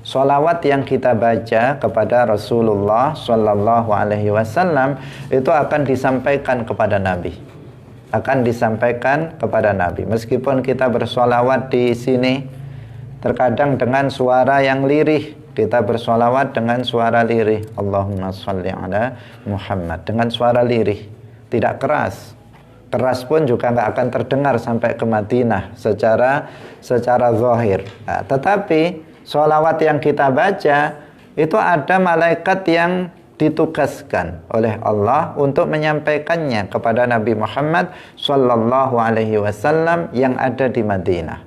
Sholawat yang kita baca kepada Rasulullah Sallallahu Alaihi Wasallam itu akan disampaikan kepada Nabi. Akan disampaikan kepada Nabi. Meskipun kita bersholawat di sini, terkadang dengan suara yang lirih, kita bersholawat dengan suara lirih. Allahumma sholli ala Muhammad. Dengan suara lirih, tidak keras. Keras pun juga nggak akan terdengar sampai ke Madinah secara zahir. Tetapi sholawat yang kita baca itu ada malaikat yang ditugaskan oleh Allah untuk menyampaikannya kepada Nabi Muhammad Sallallahu Alaihi Wasallam yang ada di Madinah.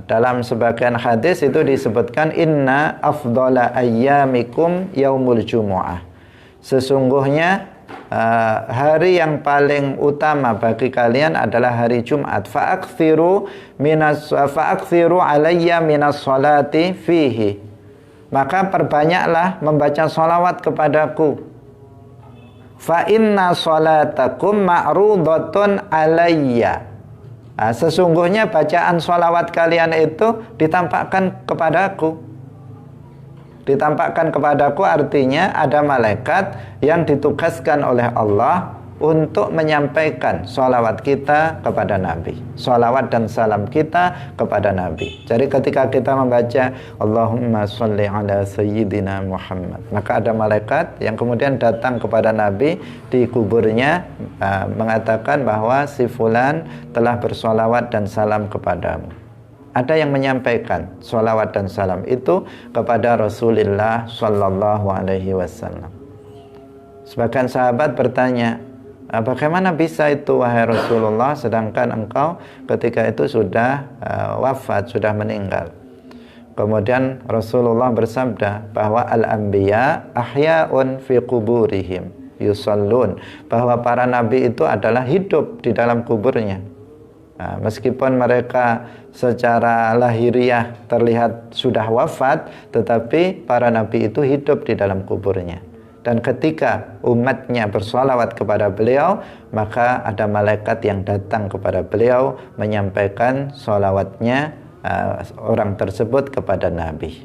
Dalam sebagian hadis itu disebutkan inna afdhala ayyamikum yaumul jumu'ah. Sesungguhnya hari yang paling utama bagi kalian adalah hari Jumat. Fa'akthiru alayya minas salati fihi. Maka perbanyaklah membaca salawat kepadaku. Fa inna salatakum ma'rudatun alayya. Sesungguhnya bacaan salawat kalian itu ditampakkan kepadaku. Ditampakkan kepadaku artinya ada malaikat yang ditugaskan oleh Allah untuk menyampaikan sholawat kita kepada Nabi, sholawat dan salam kita kepada Nabi. Jadi ketika kita membaca Allahumma sholli ala sayyidina Muhammad, maka ada malaikat yang kemudian datang kepada Nabi di kuburnya mengatakan bahwa si fulan telah bersholawat dan salam kepadamu. Ada yang menyampaikan sholawat dan salam itu kepada Rasulullah Sallallahu Alaihi Wasallam. Sebagian sahabat bertanya, bagaimana bisa itu wahai Rasulullah, sedangkan engkau ketika itu sudah wafat, sudah meninggal. Kemudian Rasulullah bersabda bahwa al-anbiya ahya'un fi quburihim yusallun, bahwa para nabi itu adalah hidup di dalam kuburnya. Meskipun mereka secara lahiriah terlihat sudah wafat, tetapi para nabi itu hidup di dalam kuburnya. Dan ketika umatnya bersolawat kepada beliau, maka ada malaikat yang datang kepada beliau menyampaikan solawatnya orang tersebut kepada Nabi.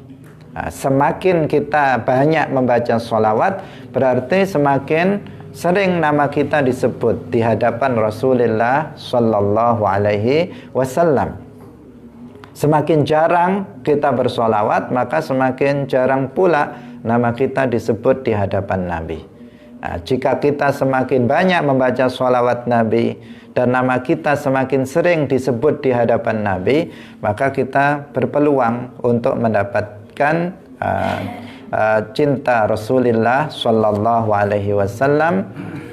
Semakin kita banyak membaca solawat, berarti semakin sering nama kita disebut di hadapan Rasulullah Sallallahu Alaihi Wasallam. Semakin jarang kita bersolawat, maka semakin jarang pula nama kita disebut di hadapan Nabi. Jika kita semakin banyak membaca solawat Nabi dan nama kita semakin sering disebut di hadapan Nabi, maka kita berpeluang untuk mendapatkan cinta Rasulullah Sallallahu Alaihi Wasallam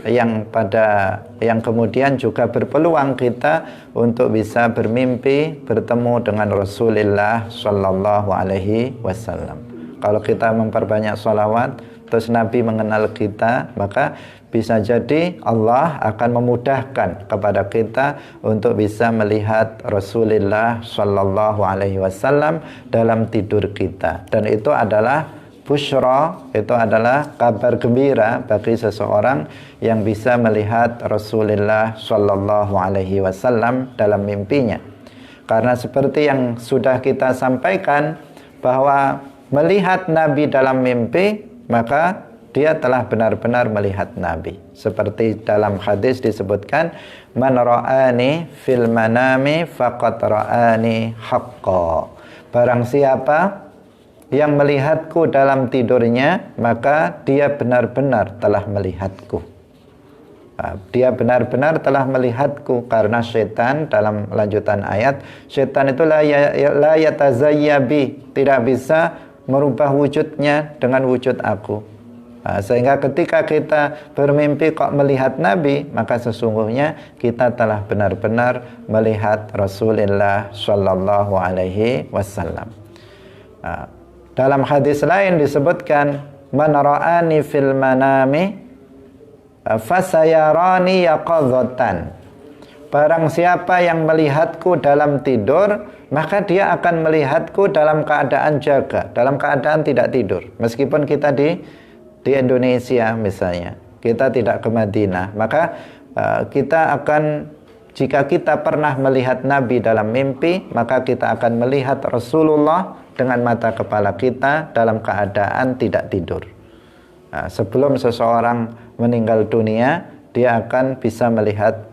yang kemudian juga berpeluang kita untuk bisa bermimpi bertemu dengan Rasulullah Sallallahu Alaihi Wasallam. Kalau kita memperbanyak sholawat, terus Nabi mengenal kita, maka bisa jadi Allah akan memudahkan kepada kita untuk bisa melihat Rasulullah Sallallahu Alaihi Wasallam dalam tidur kita. Dan itu adalah busyra, itu adalah kabar gembira bagi seseorang yang bisa melihat Rasulullah Sallallahu Alaihi Wasallam dalam mimpinya. Karena seperti yang sudah kita sampaikan, bahwa melihat Nabi dalam mimpi, maka dia telah benar-benar melihat Nabi. Seperti dalam hadis disebutkan, man ra'ani fil manami faqad ra'ani haqqa. Barang siapa yang melihatku dalam tidurnya, maka dia benar-benar telah melihatku. Dia benar-benar telah melihatku, karena setan dalam lanjutan ayat, setan itu la yatazayyabi, tidak bisa merubah wujudnya dengan wujud aku. Sehingga ketika kita bermimpi kok melihat Nabi, maka sesungguhnya kita telah benar-benar melihat Rasulullah Shallallahu Alaihi Wasallam. Dalam hadis lain disebutkan, man ra'ani fil manami fasayarani yaqadhatan. Barang siapa yang melihatku dalam tidur, maka dia akan melihatku dalam keadaan jaga, dalam keadaan tidak tidur. Meskipun kita di Indonesia misalnya, kita tidak ke Madinah, maka kita akan, jika kita pernah melihat Nabi dalam mimpi, maka kita akan melihat Rasulullah dengan mata kepala kita dalam keadaan tidak tidur. Sebelum seseorang meninggal dunia, dia akan bisa melihat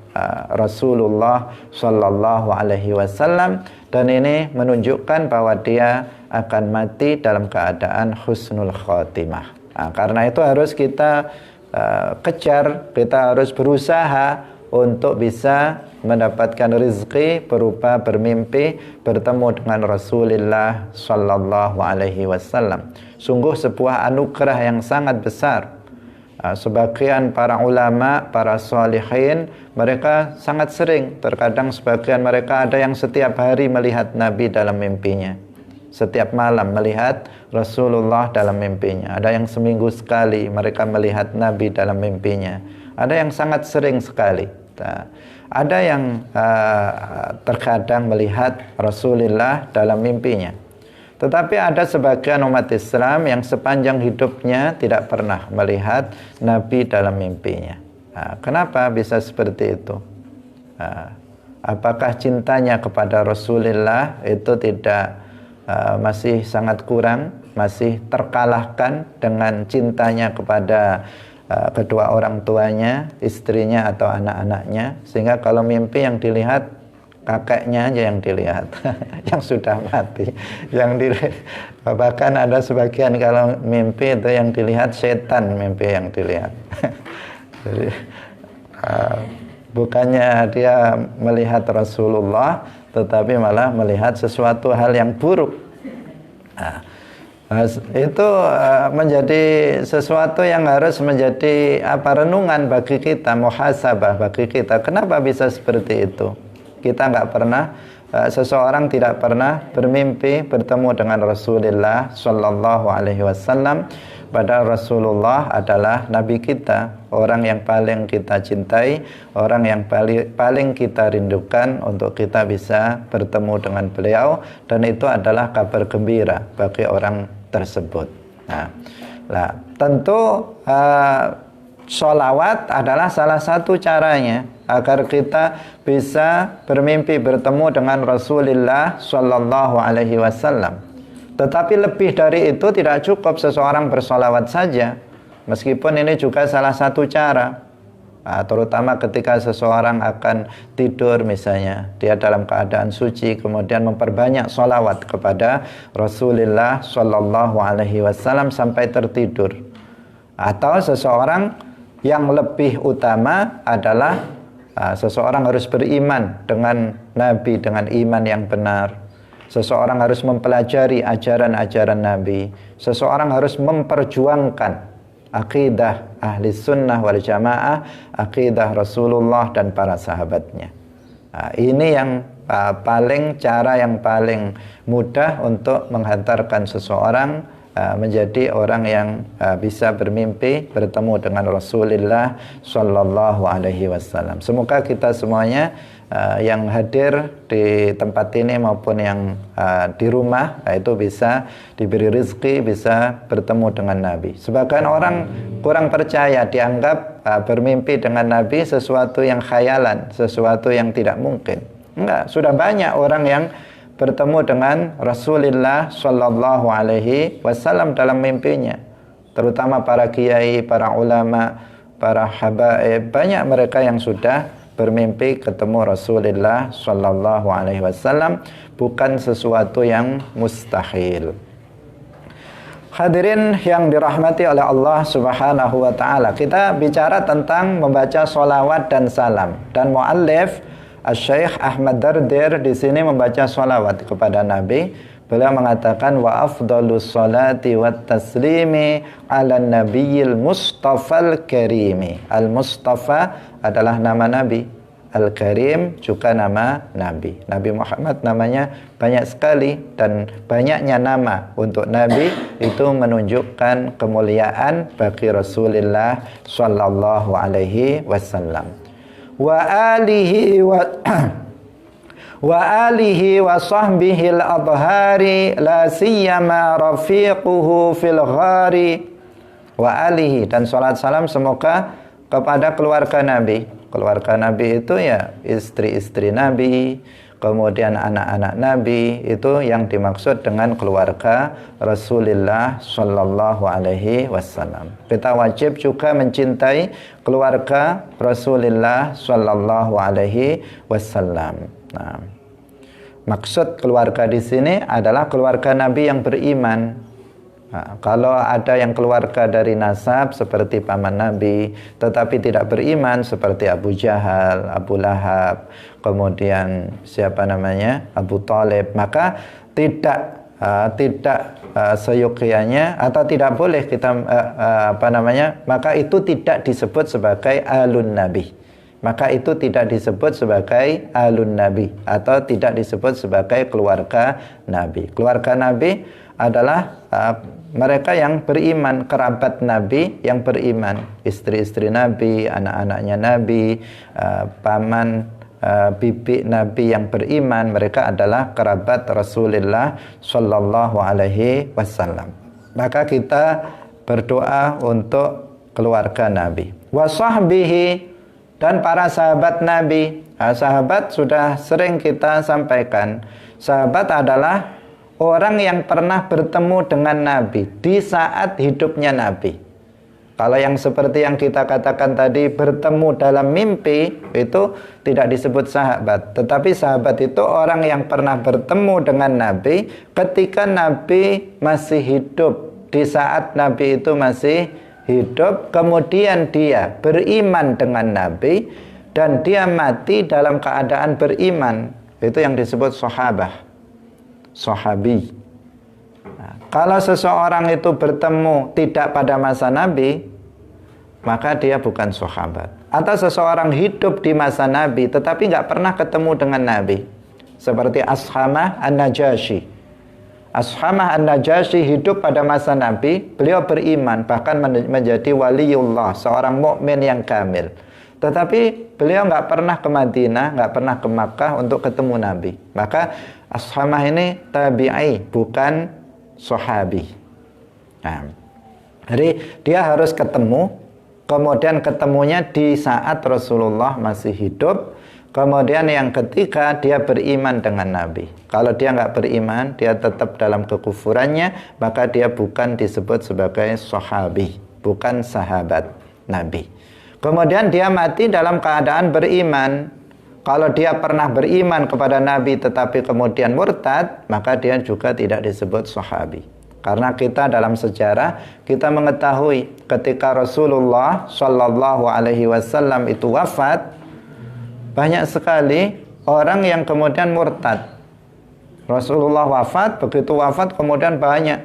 Rasulullah Sallallahu Alaihi Wasallam, dan ini menunjukkan bahwa dia akan mati dalam keadaan husnul khotimah. Karena itu harus kita kejar, kita harus berusaha untuk bisa mendapatkan rezeki berupa bermimpi bertemu dengan Rasulullah Sallallahu Alaihi Wasallam. Sungguh sebuah anugerah yang sangat besar. Sebagian para ulama, para sholihin, mereka sangat sering, terkadang sebagian mereka ada yang setiap hari melihat Nabi dalam mimpinya, setiap malam melihat Rasulullah dalam mimpinya. Ada yang seminggu sekali mereka melihat Nabi dalam mimpinya. Ada yang sangat sering sekali. Ada yang terkadang melihat Rasulullah dalam mimpinya. Tetapi ada sebagian umat Islam yang sepanjang hidupnya tidak pernah melihat Nabi dalam mimpinya. Kenapa bisa seperti itu? Apakah cintanya kepada Rasulullah itu tidak masih sangat kurang, masih terkalahkan dengan cintanya kepada kedua orang tuanya, istrinya atau anak-anaknya, sehingga kalau mimpi yang dilihat kakeknya aja yang dilihat yang sudah mati, bahkan ada sebagian kalau mimpi itu yang dilihat setan, mimpi yang dilihat. Jadi bukannya dia melihat Rasulullah, tetapi malah melihat sesuatu hal yang buruk. Itu menjadi sesuatu yang harus menjadi renungan bagi kita, muhasabah bagi kita. Kenapa bisa seperti itu? Kita nggak pernah, seseorang tidak pernah bermimpi bertemu dengan Rasulullah Shallallahu Alaihi Wasallam. Padahal Rasulullah adalah Nabi kita, orang yang paling kita cintai, orang yang paling kita rindukan untuk kita bisa bertemu dengan beliau, dan itu adalah kabar gembira bagi orang tersebut. Nah, tentu sholawat adalah salah satu caranya agar kita bisa bermimpi bertemu dengan Rasulullah Shallallahu Alaihi Wasallam. Tetapi lebih dari itu tidak cukup seseorang bersolawat saja, meskipun ini juga salah satu cara. Terutama ketika seseorang akan tidur misalnya, dia dalam keadaan suci, kemudian memperbanyak solawat kepada Rasulullah Shallallahu Alaihi Wasallam sampai tertidur. Atau seseorang yang lebih utama adalah seseorang harus beriman dengan Nabi, dengan iman yang benar. Seseorang harus mempelajari ajaran-ajaran Nabi. Seseorang harus memperjuangkan akidah ahli sunnah wal jamaah, akidah Rasulullah dan para sahabatnya. Ini yang cara yang paling mudah untuk menghantarkan seseorang menjadi orang yang bisa bermimpi bertemu dengan Rasulullah Shallallahu Alaihi Wasallam. Semoga kita semuanya yang hadir di tempat ini maupun yang di rumah itu bisa diberi rezeki, bisa bertemu dengan Nabi. Sebagian orang kurang percaya, dianggap bermimpi dengan Nabi sesuatu yang khayalan, sesuatu yang tidak mungkin. Enggak, sudah banyak orang yang bertemu dengan Rasulullah Shallallahu Alaihi Wasallam dalam mimpinya, terutama para kiai, para ulama, para habaib. Banyak mereka yang sudah bermimpi ketemu Rasulullah Shallallahu Alaihi Wasallam, bukan sesuatu yang mustahil. Hadirin yang dirahmati oleh Allah Subhanahu wa taala. Kita bicara tentang membaca sholawat dan salam. Dan muallif Syekh Ahmad Dardir di sini membaca sholawat kepada Nabi. Beliau mengatakan wa afdhalus sholati wat taslimi ala nabiyil mustafal karimi. Al-Mustafa adalah nama Nabi. Al-Karim juga nama Nabi. Nabi Muhammad namanya banyak sekali, dan banyaknya nama untuk Nabi itu menunjukkan kemuliaan bagi Rasulullah sallallahu alaihi wasallam. Wa alihi wa sahbihil adhari la siyama rafiquhu fil ghari. Wa alihi, dan salat salam semoga kepada keluarga Nabi. Keluarga Nabi itu ya istri-istri Nabi, kemudian anak-anak Nabi, itu yang dimaksud dengan keluarga Rasulullah sallallahu alaihi wasallam. Kita wajib juga mencintai keluarga Rasulullah sallallahu alaihi wasallam. Nah, maksud keluarga di sini adalah keluarga Nabi yang beriman. Nah, kalau ada yang keluarga dari nasab seperti paman Nabi tetapi tidak beriman seperti Abu Jahal, Abu Lahab, kemudian siapa namanya, Abu Thalib, maka tidak seyogyanya atau tidak boleh kita maka itu tidak disebut sebagai alun Nabi. Maka itu tidak disebut sebagai alun Nabi atau tidak disebut sebagai keluarga Nabi. Keluarga Nabi adalah mereka yang beriman, kerabat Nabi yang beriman, istri-istri Nabi, anak-anaknya Nabi, paman, bibi Nabi yang beriman, mereka adalah kerabat Rasulullah sallallahu alaihi wasallam. Maka kita berdoa untuk keluarga Nabi. Wa sahbihi, dan para sahabat Nabi. Sahabat sudah sering kita sampaikan. Sahabat adalah orang yang pernah bertemu dengan Nabi di saat hidupnya Nabi. Kalau yang seperti yang kita katakan tadi, bertemu dalam mimpi, itu tidak disebut sahabat. Tetapi sahabat itu orang yang pernah bertemu dengan Nabi ketika Nabi masih hidup. Di saat Nabi itu masih hidup, kemudian dia beriman dengan Nabi dan dia mati dalam keadaan beriman. Itu yang disebut sahabah. Sahabi. Nah, kalau seseorang itu bertemu tidak pada masa Nabi, maka dia bukan sahabat. Atau seseorang hidup di masa Nabi tetapi nggak pernah ketemu dengan Nabi, seperti Ashamah An-Najasyi. Ashamah An-Najasyi hidup pada masa Nabi, beliau beriman bahkan menjadi waliullah, seorang mukmin yang kamil. Tetapi beliau nggak pernah ke Madinah, nggak pernah ke Makkah untuk ketemu Nabi. Maka Ashamah ini tabi'i, bukan sahabi. Nah, jadi dia harus ketemu, kemudian ketemunya di saat Rasulullah masih hidup. Kemudian yang ketiga, dia beriman dengan Nabi. Kalau dia nggak beriman, dia tetap dalam kekufurannya, maka dia bukan disebut sebagai sahabi, bukan sahabat Nabi. Kemudian dia mati dalam keadaan beriman. Kalau dia pernah beriman kepada Nabi tetapi kemudian murtad, maka dia juga tidak disebut sahabi. Karena kita dalam sejarah, kita mengetahui ketika Rasulullah sallallahu alaihi wasallam itu wafat, banyak sekali orang yang kemudian murtad. Rasulullah wafat, begitu wafat kemudian banyak,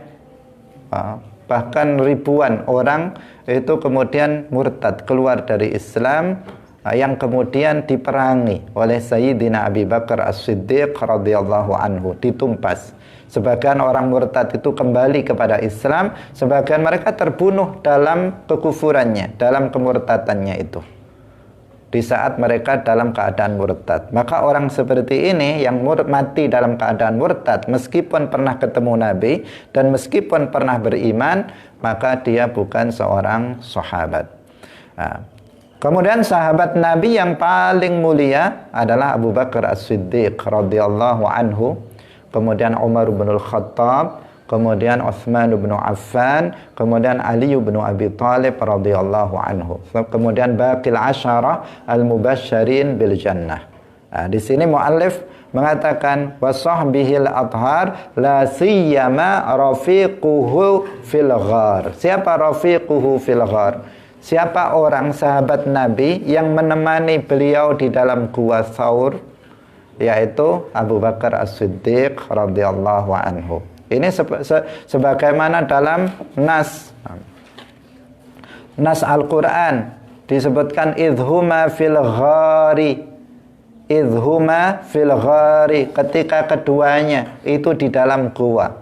bahkan ribuan orang itu kemudian murtad, keluar dari Islam, yang kemudian diperangi oleh Sayyidina Abi Bakar As-Siddiq radhiyallahu anhu, ditumpas. Sebagian orang murtad itu kembali kepada Islam, sebagian mereka terbunuh dalam kekufurannya, dalam kemurtadannya itu, di saat mereka dalam keadaan murtad. Maka orang seperti ini yang mati dalam keadaan murtad, meskipun pernah ketemu Nabi dan meskipun pernah beriman, maka dia bukan seorang sahabat. Nah, kemudian sahabat Nabi yang paling mulia adalah Abu Bakar As-Siddiq radhiyallahu anhu, kemudian Umar bin Al-Khattab, kemudian Utsman bin Affan, kemudian Ali bin Abi Thalib radhiyallahu anhu. Kemudian baqil asyarah al-mubasysyirin bil jannah. Nah, di sini muallif mengatakan wasahbihil athhar la siyama rafiquhu fil ghar. Siapa rafiquhu fil ghar? Siapa orang sahabat Nabi yang menemani beliau di dalam gua Tsaur? Yaitu Abu Bakar As-Siddiq radhiyallahu anhu. Ini sebagaimana dalam nas Al-Quran disebutkan idhuma fil ghari. Idhuma fil ghari, ketika keduanya itu di dalam gua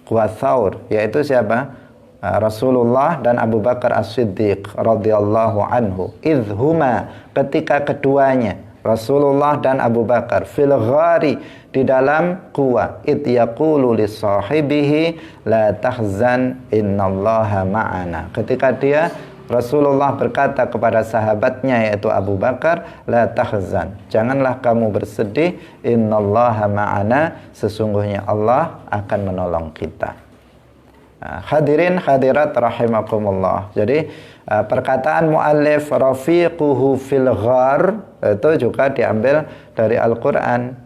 Tsaur, yaitu siapa? Rasulullah dan Abu Bakar As-Siddiq radhiyallahu anhu. Idhuma, ketika keduanya, Rasulullah dan Abu Bakar, fil ghari, di dalam gua, id yaqulu li sahibihi la tahzan innallaha ma'ana. Ketika Rasulullah berkata kepada sahabatnya yaitu Abu Bakar, la tahzan, janganlah kamu bersedih, innallaha ma'ana, sesungguhnya Allah akan menolong kita. Hadirin hadirat rahimakumullah. Jadi perkataan muallif rafiquhu fil ghar itu juga diambil dari Al-Qur'an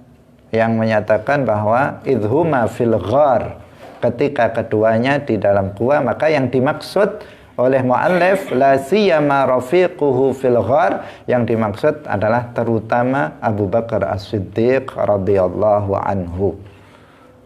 yang menyatakan bahwa idhuma fil ghar, ketika keduanya di dalam gua. Maka yang dimaksud oleh muallif la siyama rafiquhu fil ghar, yang dimaksud adalah terutama Abu Bakar As-Siddiq radhiyallahu anhu.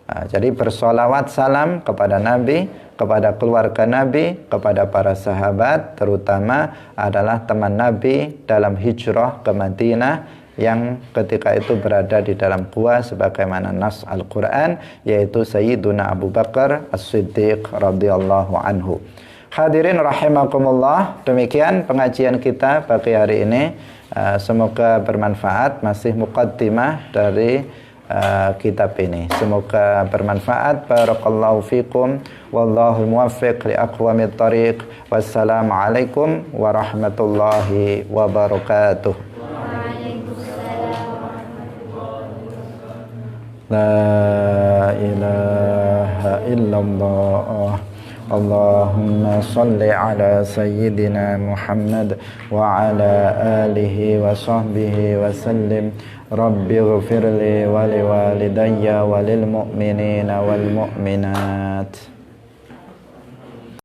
Jadi bersolawat salam kepada Nabi, kepada keluarga Nabi, kepada para sahabat, terutama adalah teman Nabi dalam hijrah ke Madinah yang ketika itu berada di dalam gua sebagaimana nas Al-Quran, yaitu Sayyiduna Abu Bakar As-Siddiq radhiyallahu anhu. Hadirin rahimakumullah, demikian pengajian kita pagi hari ini. Semoga bermanfaat, masih muqaddimah dari kitab ini. Semoga bermanfaat. Barakallahu fikum, wallahu muwaffiq li aqwamit thariq. Wassalamualaikum warahmatullahi wabarakatuh. La ilaha illallah. Allahumma salli ala sayyidina Muhammad wa ala alihi wa sahbihi wa sallim. Rabbi ghfirli wa liwalidayya wa lil mu'minina wal mu'minat.